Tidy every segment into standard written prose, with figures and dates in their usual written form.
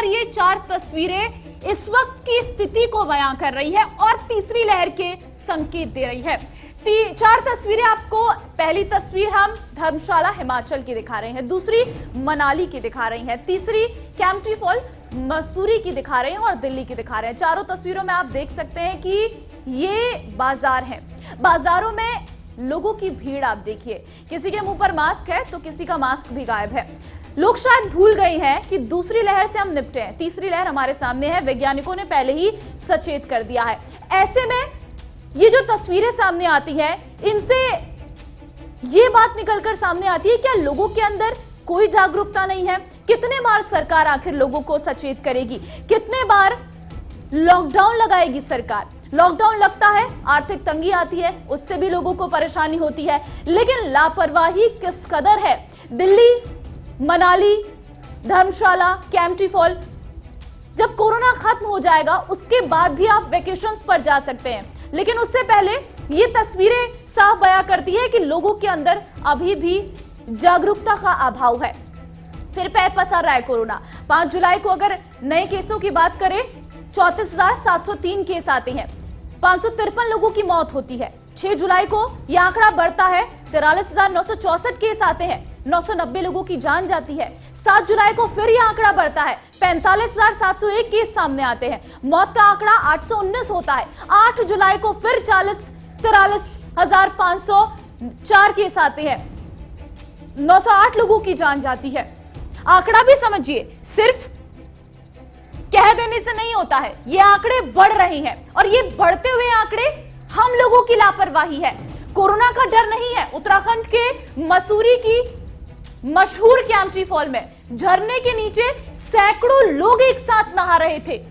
और ये 4 तस्वीरें इस वक्त की स्थिति को बयां कर रही है और तीसरी लहर के संकेत दे रही है। 4 तस्वीरें आपको, पहली तस्वीर हम धर्मशाला हिमाचल की दिखा रहे हैं, दूसरी मनाली की दिखा रही हैं, तीसरी कैंपटी फॉल मसूरी की दिखा रहे हैं और दिल्ली की दिखा रहे हैं। चारों तस्वीरों में आप देख सकते हैं कि ये बाजार हैं। बाजारों में लोगों की भीड़ आप देखिए, किसी के मुंह पर मास्क है तो किसी का मास्क भी गायब है। लोग शायद भूल गए हैं कि दूसरी लहर से हम निपटे हैं, तीसरी लहर हमारे सामने है। वैज्ञानिकों ने पहले ही सचेत कर दिया है। ऐसे में ये जो तस्वीरें सामने आती है, इनसे ये बात निकलकर सामने आती है, क्या लोगों के अंदर कोई जागरूकता नहीं है? कितने बार सरकार आखिर लोगों को सचेत करेगी? कितने बार लॉकडाउन लगाएगी सरकार? लॉकडाउन लगता है, आर्थिक तंगी आती है, उससे भी लोगों को परेशानी होती है, लेकिन लापरवाही किस कदर है। दिल्ली, मनाली, धर्मशाला, कैंपटी फॉल, जब कोरोना खत्म हो जाएगा उसके बाद भी आप वेकेशंस पर जा सकते हैं, लेकिन उससे पहले ये तस्वीरें साफ बयां करती है कि लोगों के अंदर अभी भी जागरूकता का अभाव है। फिर पैर पसार रहा है कोरोना। 5 जुलाई को अगर नए केसों की बात करें, 34,703 केस आते हैं, 553 लोगों की मौत होती है। 6 जुलाई को यह आंकड़ा बढ़ता है, 43,964 केस आते हैं, 990 लोगों की जान जाती है। 7 जुलाई को फिर यह आंकड़ा बढ़ता है, 45,701 केस सामने आते हैं, मौत का आंकड़ा 819 होता है। 8 जुलाई को फिर 43,504 केस आते हैं, 908 लोगों की जान जाती है। आंकड़ा भी समझिए, सिर्फ कह देने से नहीं होता है, ये आंकड़े बढ़ रहे हैं और ये बढ़ते हुए आंकड़े हम लोगों की लापरवाही है। कोरोना का डर नहीं है। उत्तराखंड के मसूरी की मशहूर कैंपटी फॉल में झरने के नीचे सैकड़ों लोग एक साथ नहा रहे थे।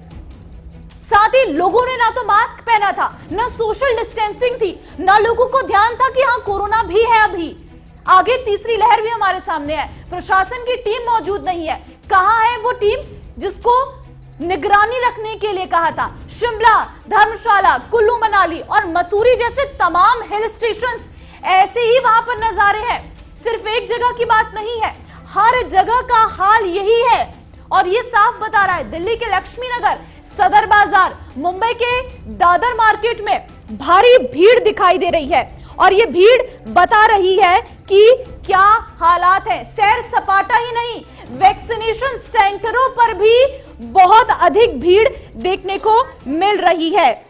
साथ ही लोगों ने ना तो मास्क पहना था, ना सोशल डिस्टेंसिंग थी, ना लोगों को ध्यान था कि हाँ कोरोना भी है। अभी आगे तीसरी लहर भी हमारे सामने है। प्रशासन की टीम मौजूद नहीं है। कहां है वो टीम जिसको निगरानी रखने के लिए कहा था? शिमला, धर्मशाला, कुल्लू मनाली और मसूरी जैसे तमाम हिल स्टेशंस, ऐसे ही वहां पर नजारे हैं। सिर्फ एक जगह की बात नहीं है, हर जगह का हाल यही है और ये साफ बता रहा है। दिल्ली के लक्ष्मी नगर, सदर बाजार, मुंबई के दादर मार्केट में भारी भीड़ दिखाई दे रही है और ये भीड़ बता रही है कि क्या हालात है। सैर सपाटा ही नहीं, वैक्सीनेशन सेंटरों पर भी बहुत अधिक भीड़ देखने को मिल रही है।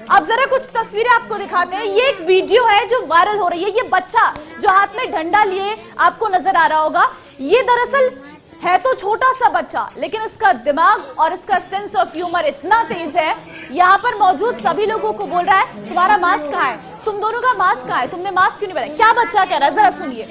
अब जरा कुछ तस्वीरें आपको दिखाते हैं। ये एक वीडियो है जो वायरल हो रही है। ये बच्चा जो हाथ में डंडा लिए आपको नजर आ रहा होगा, ये दरअसल है तो छोटा सा बच्चा, लेकिन इसका दिमाग और इसका सेंस ऑफ ह्यूमर इतना तेज है, यहाँ पर मौजूद सभी लोगों को बोल रहा है तुम्हारा मास्क कहाँ है, तुम दोनों का मास्क कहाँ है, तुमने मास्क क्यों नहीं पहना? क्या बच्चा कह रहा है, जरा सुनिए।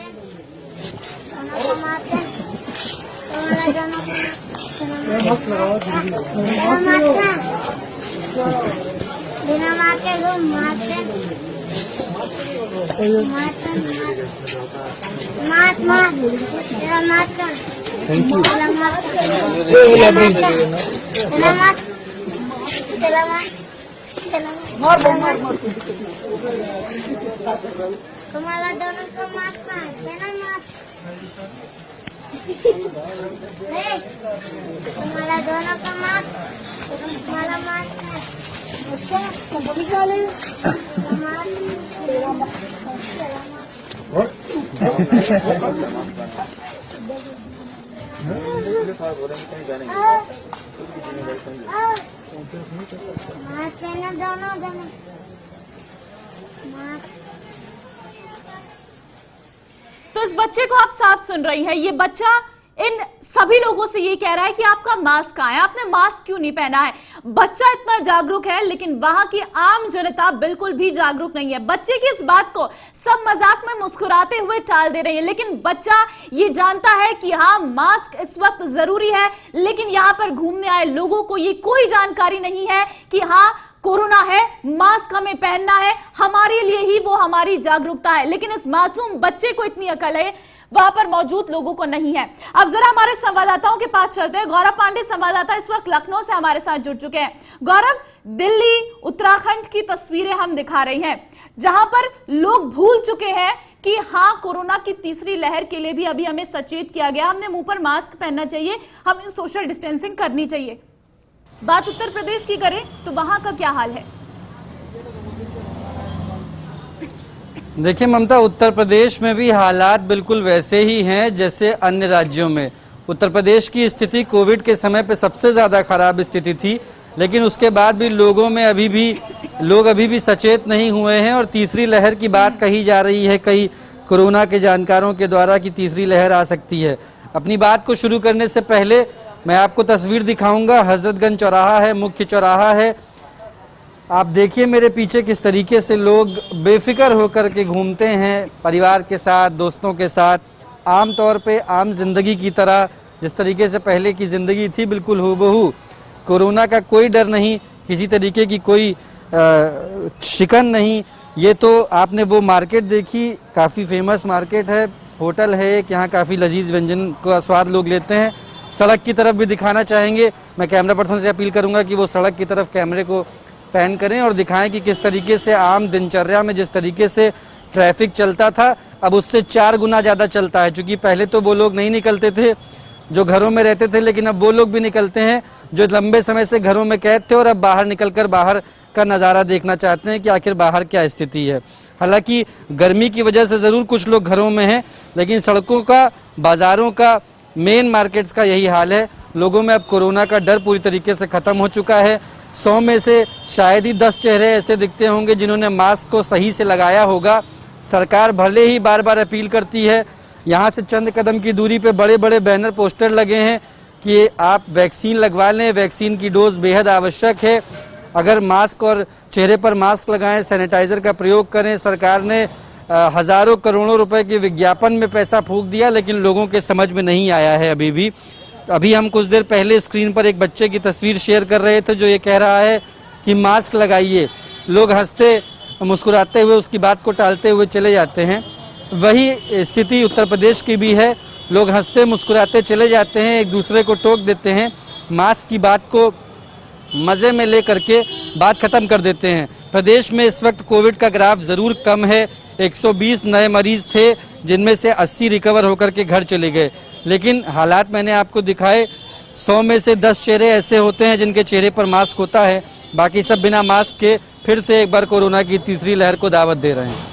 Thank you. तुम्हारा दोनों को मास्क देना, मास्क तुम्हारा दोनों का मास्क, तुम्हारा मास्क दोनों तो इस बच्चे को आप साफ सुन रही हैं। ये बच्चा इन सभी लोगों से ये कह रहा है कि आपका मास्क कहाँ है, आपने मास्क क्यों नहीं पहना है। बच्चा इतना जागरूक है, लेकिन वहां की आम जनता बिल्कुल भी जागरूक नहीं है। बच्चे की इस बात को सब मजाक में मुस्कुराते हुए टाल दे रहे हैं, लेकिन बच्चा ये जानता है कि हाँ मास्क इस वक्त जरूरी है, लेकिन यहाँ पर घूमने आए लोगों को ये कोई जानकारी नहीं है कि हाँ कोरोना है, मास्क हमें पहनना है, हमारे लिए ही वो हमारी जागरूकता है। लेकिन इस मासूम बच्चे को इतनी अकल है, वहां पर मौजूद लोगों को नहीं है। अब जरा हमारे संवाददाताओं के पास चलते हैं। गौरव पांडे संवाददाता इस वक्त लखनऊ से हमारे साथ जुड़ चुके हैं। गौरव, दिल्ली, उत्तराखंड की तस्वीरें हम दिखा रहे हैं, जहां पर लोग भूल चुके हैं कि हाँ, कोरोना की तीसरी लहर के लिए भी अभी हमें सचेत किया गया, हमने मुंह पर मास्क पहनना चाहिए, हमें सोशल डिस्टेंसिंग करनी चाहिए। बात उत्तर प्रदेश की करें तो वहां का क्या हाल है? देखिए ममता, उत्तर प्रदेश में भी हालात बिल्कुल वैसे ही हैं जैसे अन्य राज्यों में। उत्तर प्रदेश की स्थिति कोविड के समय पे सबसे ज़्यादा खराब स्थिति थी, लेकिन उसके बाद भी लोग अभी भी सचेत नहीं हुए हैं और तीसरी लहर की बात कही जा रही है कई कोरोना के जानकारों के द्वारा कि तीसरी लहर आ सकती है। अपनी बात को शुरू करने से पहले मैं आपको तस्वीर दिखाऊंगा। हजरतगंज चौराहा है, मुख्य चौराहा है। आप देखिए मेरे पीछे किस तरीके से लोग बेफिक्र होकर के घूमते हैं, परिवार के साथ, दोस्तों के साथ, आम तौर पे आम जिंदगी की तरह जिस तरीके से पहले की ज़िंदगी थी, बिल्कुल हूबहू। कोरोना का कोई डर नहीं, किसी तरीके की कोई शिकन नहीं। ये तो आपने वो मार्केट देखी, काफ़ी फेमस मार्केट है, होटल है एक, यहाँ काफ़ी लजीज व्यंजन का स्वाद लोग लेते हैं। सड़क की तरफ भी दिखाना चाहेंगे, मैं कैमरा पर्सन से अपील करूँगा कि वो सड़क की तरफ कैमरे को पैन करें और दिखाएं कि किस तरीके से आम दिनचर्या में जिस तरीके से ट्रैफिक चलता था, अब उससे 4 गुना ज़्यादा चलता है। क्योंकि पहले तो वो लोग नहीं निकलते थे जो घरों में रहते थे, लेकिन अब वो लोग भी निकलते हैं जो लंबे समय से घरों में कैद थे और अब बाहर निकलकर बाहर का नज़ारा देखना चाहते हैं कि आखिर बाहर क्या स्थिति है। हालांकि गर्मी की वजह से ज़रूर कुछ लोग घरों में हैं, लेकिन सड़कों का, बाज़ारों का, मेन मार्केट्स का यही हाल है। लोगों में अब कोरोना का डर पूरी तरीके से ख़त्म हो चुका है। 100 में से शायद ही 10 चेहरे ऐसे दिखते होंगे जिन्होंने मास्क को सही से लगाया होगा। सरकार भले ही बार बार अपील करती है, यहाँ से चंद कदम की दूरी पे बड़े बड़े बैनर पोस्टर लगे हैं कि आप वैक्सीन लगवा लें, वैक्सीन की डोज बेहद आवश्यक है। अगर मास्क और चेहरे पर मास्क लगाएं, सैनिटाइज़र का प्रयोग करें। सरकार ने हज़ारों करोड़ों रुपए के विज्ञापन में पैसा फूंक दिया, लेकिन लोगों के समझ में नहीं आया है अभी भी। अभी हम कुछ देर पहले स्क्रीन पर एक बच्चे की तस्वीर शेयर कर रहे थे जो ये कह रहा है कि मास्क लगाइए। लोग हंसते मुस्कुराते हुए उसकी बात को टालते हुए चले जाते हैं। वही स्थिति उत्तर प्रदेश की भी है। लोग हंसते मुस्कुराते चले जाते हैं, एक दूसरे को टोक देते हैं, मास्क की बात को मज़े में ले करके बात ख़त्म कर देते हैं। प्रदेश में इस वक्त कोविड का ग्राफ ज़रूर कम है। 120 नए मरीज़ थे, जिनमें से 80 रिकवर होकर के घर चले गए। लेकिन हालात मैंने आपको दिखाए, 100 में से 10 चेहरे ऐसे होते हैं जिनके चेहरे पर मास्क होता है, बाकी सब बिना मास्क के फिर से एक बार कोरोना की तीसरी लहर को दावत दे रहे हैं।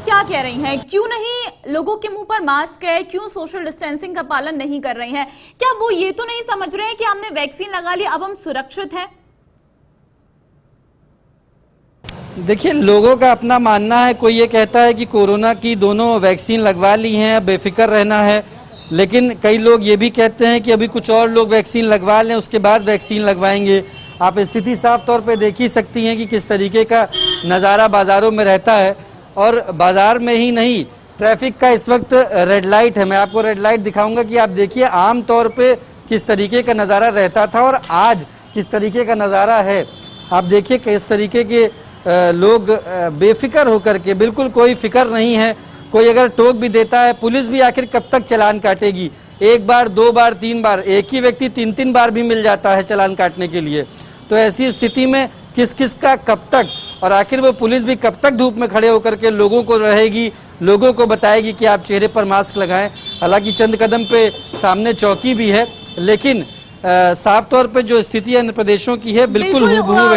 क्या कह रही हैं? क्यों नहीं लोगों के मुंह पर मास्क है? क्यों सोशल डिस्टेंसिंग का पालन नहीं कर रहे हैं? क्या वो ये तो नहीं समझ रहे हैं कि हमने वैक्सीन लगा ली, अब हम सुरक्षित हैं? देखिए, लोगों का अपना मानना है। कोई ये कहता है कि कोरोना की दोनों वैक्सीन लगवा ली हैं, बेफिक्र रहना है, लेकिन कई लोग ये भी कहते हैं कि अभी कुछ और लोग वैक्सीन लगवा लें, उसके बाद वैक्सीन लगवाएंगे। आप स्थिति साफ तौर पे देख ही सकती हैं कि किस तरीके का नज़ारा बाज़ारों में रहता है। और बाज़ार में ही नहीं, ट्रैफिक का इस वक्त रेड लाइट है। मैं आपको रेड लाइट दिखाऊंगा कि आप देखिए आम तौर पे किस तरीके का नज़ारा रहता था और आज किस तरीके का नज़ारा है। आप देखिए किस तरीके के लोग बेफिक्र होकर के, बिल्कुल कोई फिक्र नहीं है। कोई अगर टोक भी देता है, पुलिस भी आखिर कब तक चालान काटेगी? 1 बार, 2 बार, 3 बार, एक ही व्यक्ति 3-3 बार भी मिल जाता है चालान काटने के लिए। तो ऐसी स्थिति में किस किस का कब तक, और आखिर वो पुलिस भी कब तक धूप में खड़े होकर के लोगों को रहेगी, लोगों को बताएगी कि आप चेहरे पर मास्क लगाएं। हालांकि चंद कदम पे सामने चौकी भी है, लेकिन साफ तौर पे जो स्थिति अन्य प्रदेशों की है बिल्कुल हूबहू